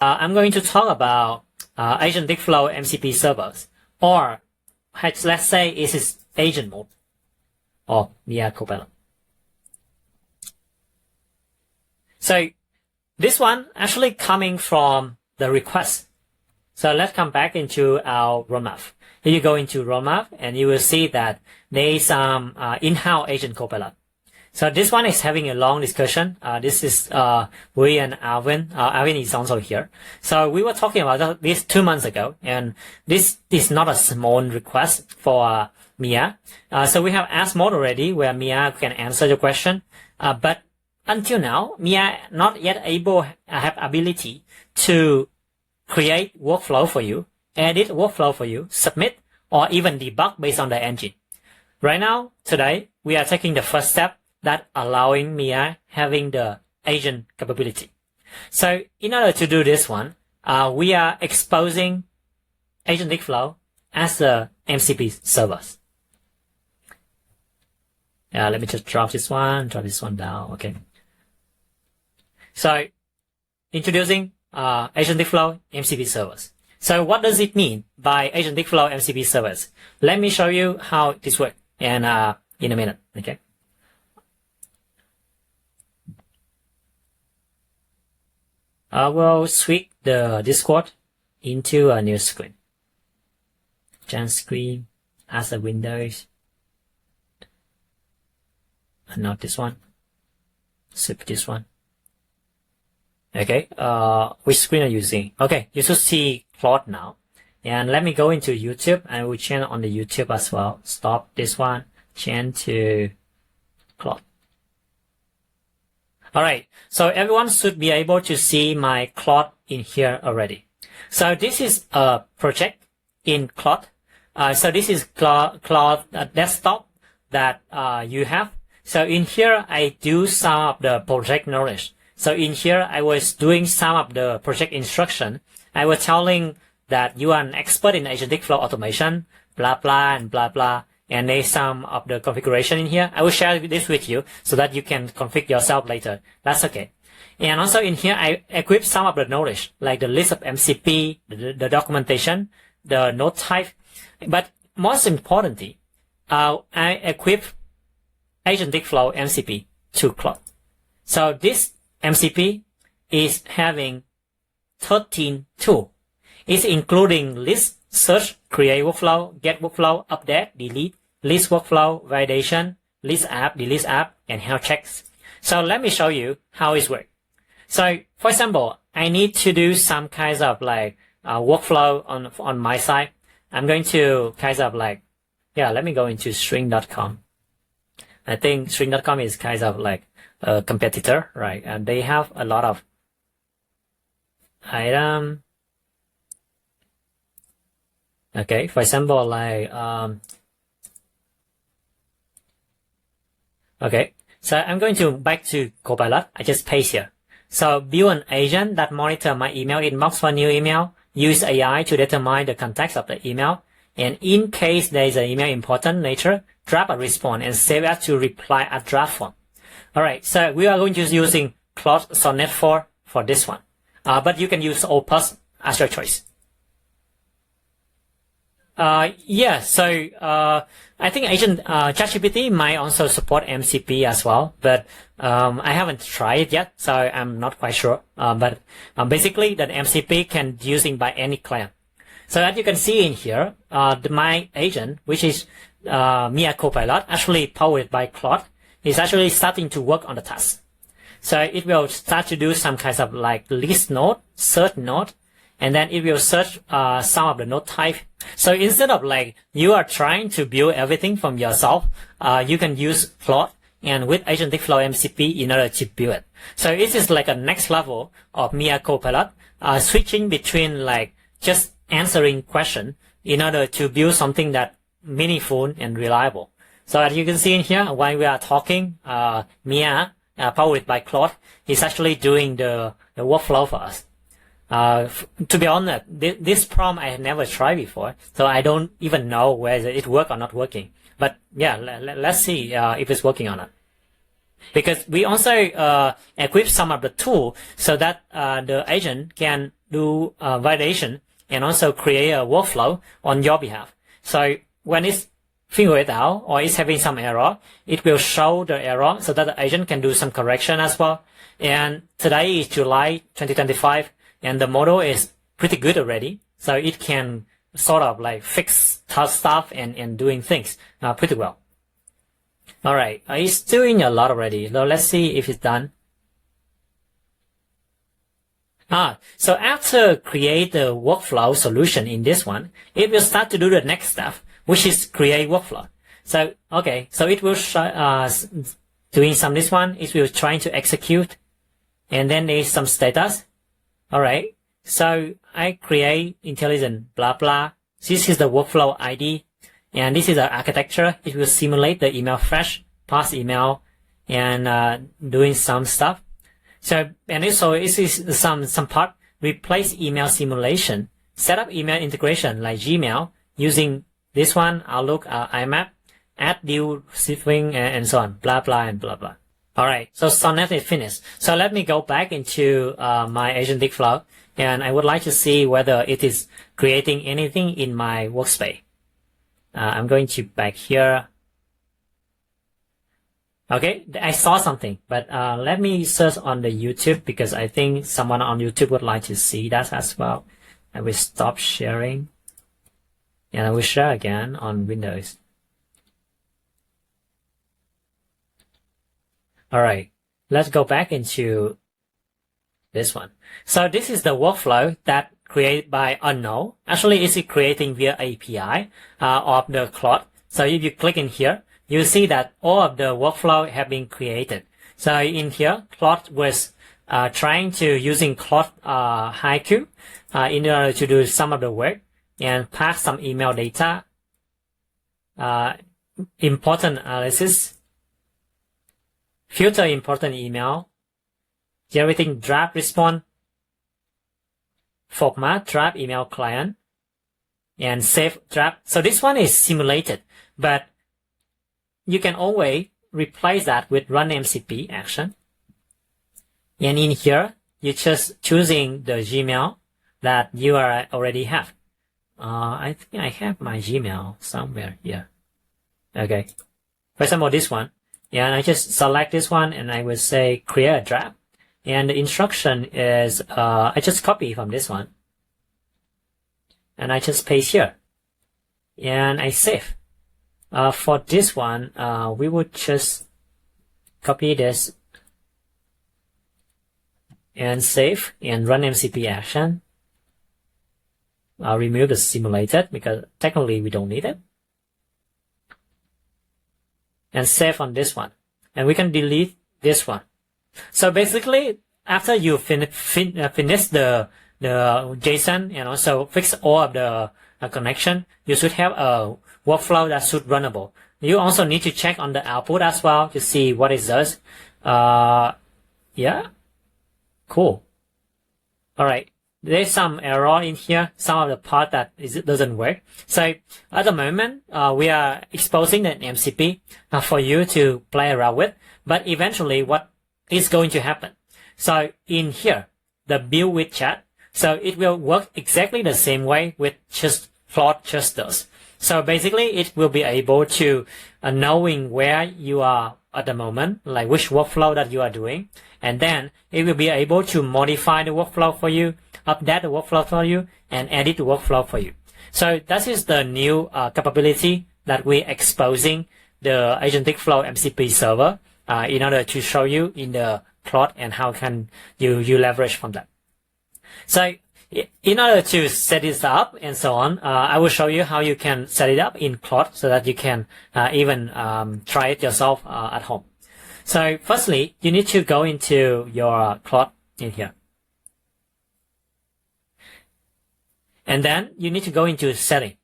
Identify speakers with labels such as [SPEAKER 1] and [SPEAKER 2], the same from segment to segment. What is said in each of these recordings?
[SPEAKER 1] I'm going to talk about AgenticFlow MCP servers, or let's say it is agent mode or Mia Copilot. So this one actually coming from the request. So let's come back into our roadmap. Here you go into roadmap and you will see that there is some in-house agent Copilot. So this one is having a long discussion. This is we and Alvin. Alvin is also here. So we were talking about this 2 months ago, and this is not a small request for Mia. So we have asked mode already, where Mia can answer your question. But until now, Mia not yet able have ability to create workflow for you, edit workflow for you, submit, or even debug based on the engine. Right now, today, we are taking the first step that allowing Mia having the agent capability. So in order to do this one, we are exposing AgenticFlow as the MCP servers. Let me just drop this one down. Okay. So introducing AgenticFlow MCP servers. So what does it mean by AgenticFlow MCP servers? Let me show you how this works and in a minute. Okay. I will switch the Discord into a new screen. Giant screen as a Windows. Not this one. Switch this one. Okay. Which screen are you using? Okay. You should see Claude now. And let me go into YouTube and we'll change on the YouTube as well. Stop this one. Change to Claude. Alright, so everyone should be able to see my Claude in here already. So this is a project in Claude. So this is Claude desktop that you have. So in here, I do some of the project knowledge. So in here, I was doing some of the project instruction. I was telling that you are an expert in AgenticFlow automation, blah, blah, and blah, blah. And there's some of the configuration in here. I will share this with you so that you can configure yourself later. That's okay. And also in here, I equip some of the knowledge, like the list of MCP, the documentation, the node type. But most importantly, I equip AgenticFlow MCP to Claude. So this MCP is having 13 tools. It's including list, search, create workflow, get workflow, update, delete, list workflow, validation, list app, delete app, and health checks. So let me show you how it works. So for example, I need to do some kinds of like workflow on my side. I'm going to kind of like, let me go into string.com. I think string.com is kind of like a competitor, right? And they have a lot of item. Okay, for example, like, okay, so I'm going to back to Copilot. I just paste here. So build an agent that monitor my email inbox for new email. Use AI to determine the context of the email. And in case there is an email important nature, draft a response and save it to reply at draft form. All right, so we are going to using Claude Sonnet 4 for this one. But you can use Opus as your choice. So I think ChatGPT might also support MCP as well, but I haven't tried it yet, so I'm not quite sure. But basically, that MCP can be using by any client. So as you can see in here, my agent, which is Mia Copilot, actually powered by Claude, is actually starting to work on the task. So it will start to do some kinds of like list node, search node, and then it will search some of the node type. So instead of like you are trying to build everything from yourself, you can use Claude and with AgenticFlow MCP in order to build it. So it is like a next level of Mia Copilot, switching between like just answering question in order to build something that meaningful and reliable. So as you can see in here, while we are talking, Mia, powered by Claude, is actually doing the workflow for us. To be honest, this prompt I had never tried before, so I don't even know whether it works or not working. But yeah, let's see if it's working or not. Because we also equip some of the tool so that the agent can do validation and also create a workflow on your behalf. So when it's figure it out or it's having some error, it will show the error so that the agent can do some correction as well. And today is July 2025 and the model is pretty good already. So it can sort of like fix stuff and doing things pretty well. All right, it's doing a lot already. So let's see if it's done. So after create the workflow solution in this one, it will start to do the next step, which is create workflow. So, okay, so it will doing some this one, it will trying to execute, and then there's some status. All right, so I create intelligent blah blah. This is the workflow ID, and this is the architecture. It will simulate the email fetch, pass email, and doing some stuff. So, and also this is some part replace email simulation, set up email integration like Gmail using this one, Outlook, IMAP, add new string, and so on, blah blah and blah blah. All right, so Sonnet is finished. So let me go back into my AgenticFlow, and I would like to see whether it is creating anything in my workspace. I'm going to back here. Okay, I saw something, but let me search on the YouTube because I think someone on YouTube would like to see that as well. I will stop sharing, and I will share again on Windows. All right, let's go back into this one. So this is the workflow that created by unknown. Actually, it's creating via API of the Claude. So if you click in here, you see that all of the workflow have been created. So in here, Claude was trying to using Claude Haiku in order to do some of the work and pass some email data, important analysis, filter important email, generating draft response, format draft email client, and save draft. So this one is simulated, but you can always replace that with run MCP action. And in here, you're just choosing the Gmail that you already have. I think I have my Gmail somewhere here. Okay. For example, this one. Yeah, and I just select this one and I will say create a draft. And the instruction is, I just copy from this one. And I just paste here. And I save. For this one, we would just copy this and save and run MCP action. I'll remove the simulated because technically we don't need it. And save on this one. And we can delete this one. So basically, after you finish the JSON and also fix all of the connection, you should have a workflow that should runnable. You also need to check on the output as well to see what it does. Yeah, cool. All right, there's some error in here. Some of the part that doesn't work. So at the moment, we are exposing the MCP for you to play around with. But eventually, what is going to happen? So in here, the build with chat. So it will work exactly the same way with just Claude just does. So basically, it will be able to knowing where you are at the moment, like which workflow that you are doing, and then it will be able to modify the workflow for you, update the workflow for you, and edit the workflow for you. So that is the new capability that we're exposing the AgenticFlow MCP server in order to show you in the Claude and how can you leverage from that. So in order to set this up and so on, I will show you how you can set it up in Claude so that you can even try it yourself at home. So firstly, you need to go into your Claude in here. And then you need to go into setting.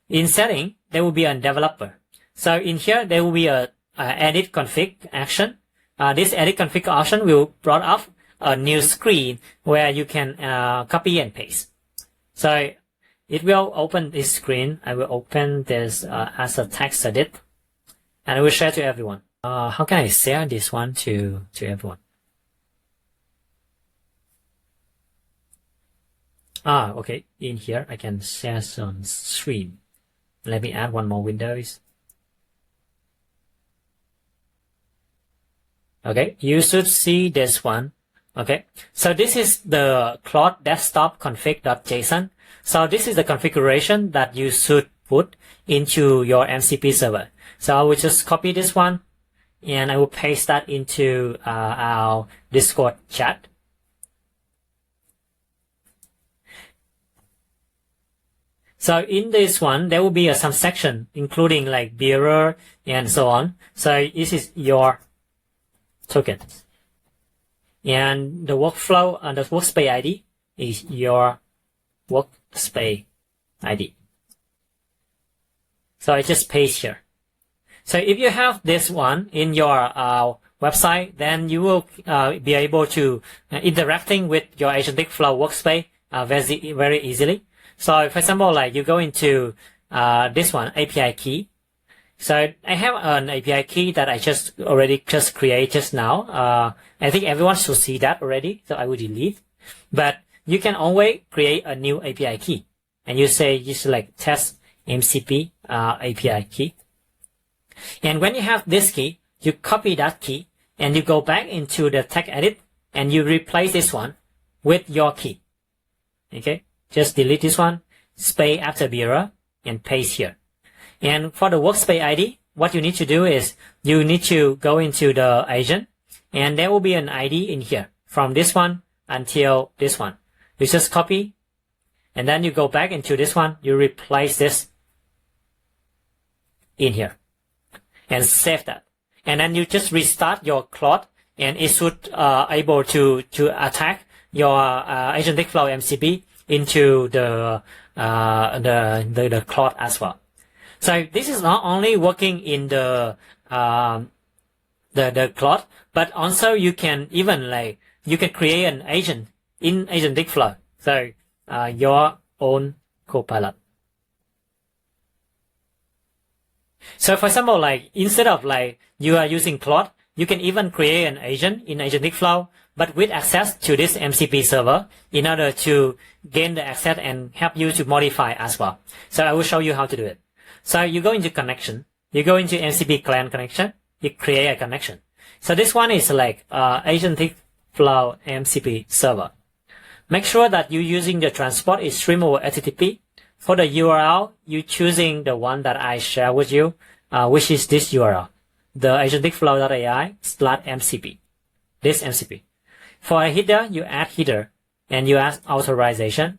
[SPEAKER 1] In setting, there will be a developer. So in here, there will be a edit config action. This edit config action will brought up a new screen where you can copy and paste. So it will open this screen. I will open this as a text edit, and I will share to everyone. How can I share this one to everyone? Okay. In here, I can share some screen. Let me add one more windows. Okay, you should see this one. Okay, so this is the Claude desktop config.json. So this is the configuration that you should put into your MCP server. So I will just copy this one and I will paste that into our Discord chat. So in this one, there will be some section including like bearer and so on. So this is your tokens. And the workflow and the workspace ID is your workspace ID. So I just paste here. So if you have this one in your website, then you will be able to interacting with your AgenticFlow workspace very easily. So for example, like you go into this one, API key. So I have an API key that I just create just now. I think everyone should see that already. So I will delete, but you can always create a new API key and you say, you select test MCP, API key. And when you have this key, you copy that key and you go back into the text edit and you replace this one with your key. Okay. Just delete this one, space after bearer and paste here. And for the workspace ID, what you need to do is you need to go into the agent and there will be an ID in here from this one until this one. You just copy and then you go back into this one. You replace this in here and save that. And then you just restart your Claude and it should able to attack your AgenticFlow MCP into the Claude as well. So this is not only working in the Claude, but also you can even you can create an agent in AgenticFlow. So your own Copilot. So for example, instead of you are using Claude, you can even create an agent in AgenticFlow, but with access to this MCP server in order to gain the access and help you to modify as well. So I will show you how to do it. So you go into connection, you go into MCP client connection, you create a connection. So this one is AgenticFlow MCP server. Make sure that you're using the transport is stream over HTTP. For the URL, you're choosing the one that I share with you, which is this URL, the agenticflow.ai/MCP, this MCP. For a header, you add header and you add authorization.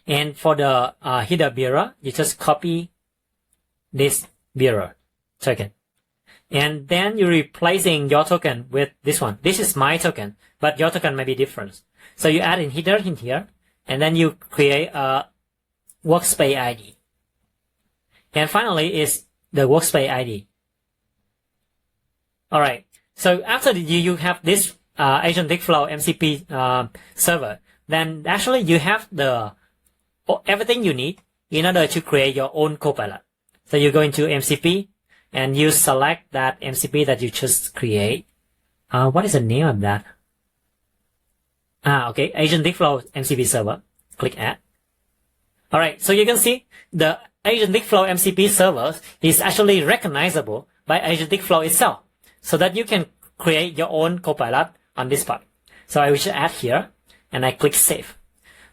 [SPEAKER 1] And for the header bearer, you just copy this bearer token. And then you're replacing your token with this one. This is my token, but your token may be different. So you add in header in here, and then you create a workspace ID. And finally is the workspace ID. Alright, so after you have this AgenticFlow MCP server, then actually you have everything you need in order to create your own Copilot. So you go into MCP and you select that MCP that you just create. What is the name of that? Okay, AgenticFlow MCP server. Click add. Alright, so you can see the AgenticFlow MCP server is actually recognizable by AgenticFlow itself, so that you can create your own Copilot on this part. So I will just add here and I click save.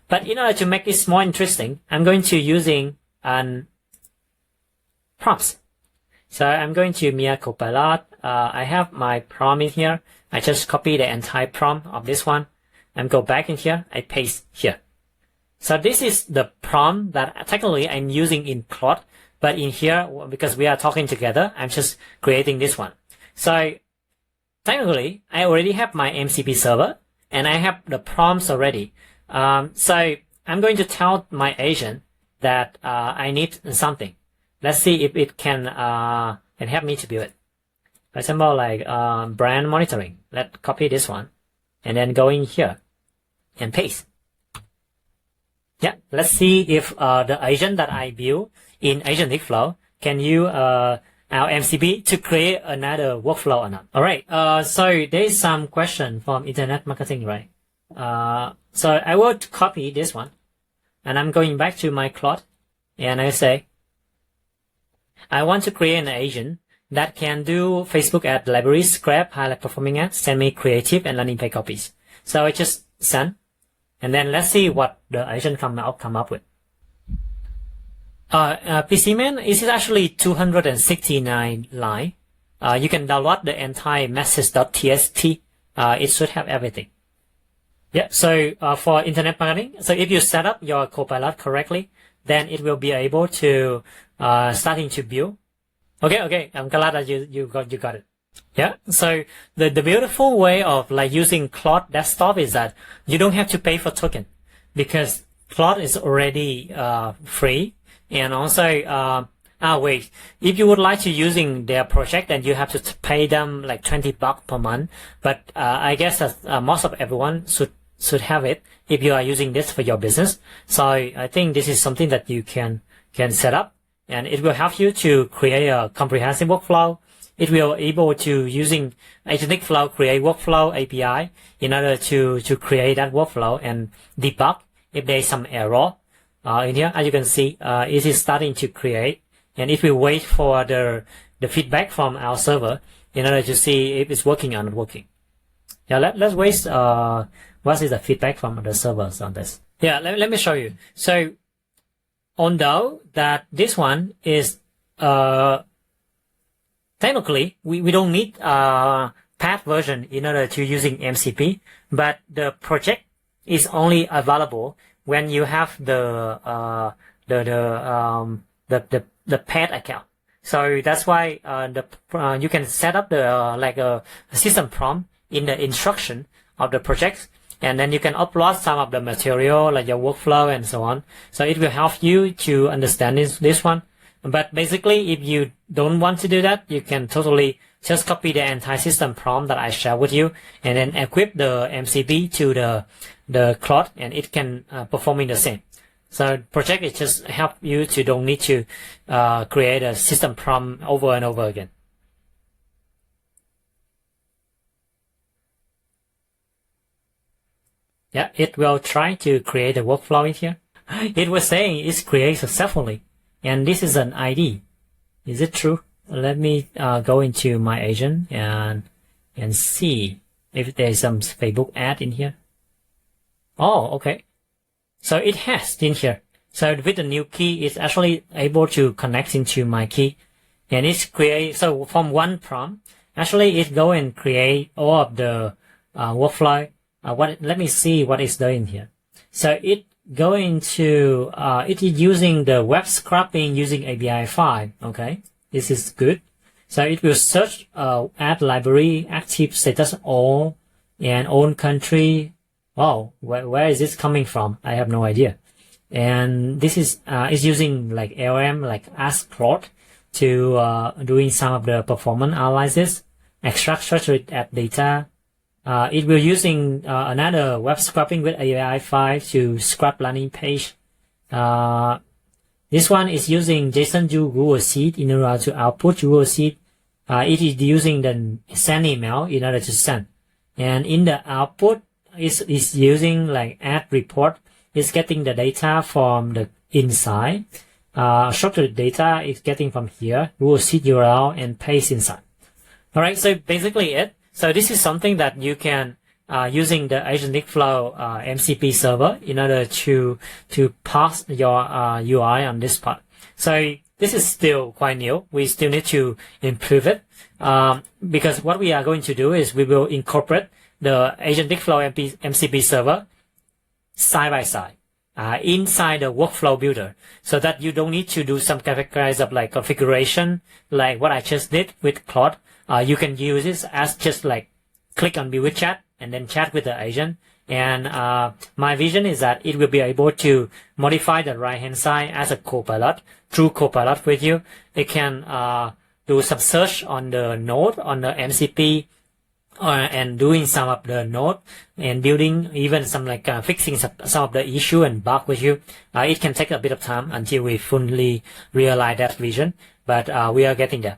[SPEAKER 1] But in order to make this more interesting, I'm going to using prompts. So I'm going to Mia Copilot. I have my prompt in here. I just copy the entire prompt of this one and go back in here. I paste here. So this is the prompt that technically I'm using in Claude, but in here, because we are talking together, I'm just creating this one. So technically, I already have my MCP server and I have the prompts already. So I'm going to tell my agent that I need something. Let's see if it can help me to build it. For example, brand monitoring. Let's copy this one and then go in here and paste. Yeah, let's see if the agent that I built in AgenticFlow can use our MCP to create another workflow or not. Alright, so there is some question from internet marketing, right? So I will copy this one, and I'm going back to my Claude, and I say, I want to create an agent that can do Facebook ad library, scrap, highlight performing ads, send me creative and landing page copies. So I just send, and then let's see what the agent come up with. PCman, it is actually 269 line. You can download the entire message.txt. It should have everything. Yeah, so for internet marketing, so if you set up your Copilot correctly, then it will be able to starting to build. Okay, I'm glad that you got it. Yeah, so the beautiful way of like using Claude desktop is that you don't have to pay for token, because Claude is already free. And also, wait, if you would like to using their project, then you have to pay them like $20 per month. But I guess that most of everyone should have it if you are using this for your business. So I think this is something that you can set up, and it will help you to create a comprehensive workflow. It will able to using AgenticFlow create workflow API in order to create that workflow and debug if there is some error. In here, as you can see, it is starting to create, and if we wait for the feedback from our server in order to see if it's working or not working. Yeah, let's wait. What is the feedback from the servers on this? Yeah, let me show you. So, although that this one is technically we don't need path version in order to using MCP, but the project is only available when you have the paid account. So that's why you can set up the like a system prompt in the instruction of the project, and then you can upload some of the material like your workflow and so on. So it will help you to understand this one. But basically, if you don't want to do that, you can totally just copy the entire system prompt that I share with you, and then equip the MCP to the Claude, and it can performing the same. So project is just help you to don't need to create a system prompt over and over again. Yeah, it will try to create a workflow in here. It was saying it's created successfully, and this is an ID. Is it true? Let me go into my agent and see if there's some Facebook ad in here. Oh, okay. So it has in here. So with the new key, it's actually able to connect into my key, and it's create. So from one prompt, actually it go and create all of the workflow. Let me see what it's doing here. So it going to it is using the web scraping using API 5. Okay, this is good. So it will search ad library, active status all, and own country. Wow, where is this coming from? I have no idea. And this is using like LM, like Ask Claude, to doing some of the performance analysis, extract structured ad data. It will using another web scraping with API 5 to scrap landing page. This one is using JSON to Google Sheet in order to output Google Sheet. It is using the send email in order to send. And in the output, is using like ad report. It's getting the data from the inside. Structured data is getting from here. Google Sheet URL and paste inside. Alright, so basically it. So this is something that you can using the AgenticFlow MCP server in order to pass your UI on this part. So this is still quite new. We still need to improve it because what we are going to do is we will incorporate the AgenticFlow MCP server side by side inside the workflow builder, so that you don't need to do some kind of like configuration like what I just did with Claude. You can use this as just like click on build with chat and then chat with the agent. And my vision is that it will be able to modify the right hand side as a Copilot through Copilot with you. It can do some search on the node on the MCP. And doing some of the node and building even some like fixing some of the issue and bug with you. It can take a bit of time until we fully realize that vision, but we are getting there.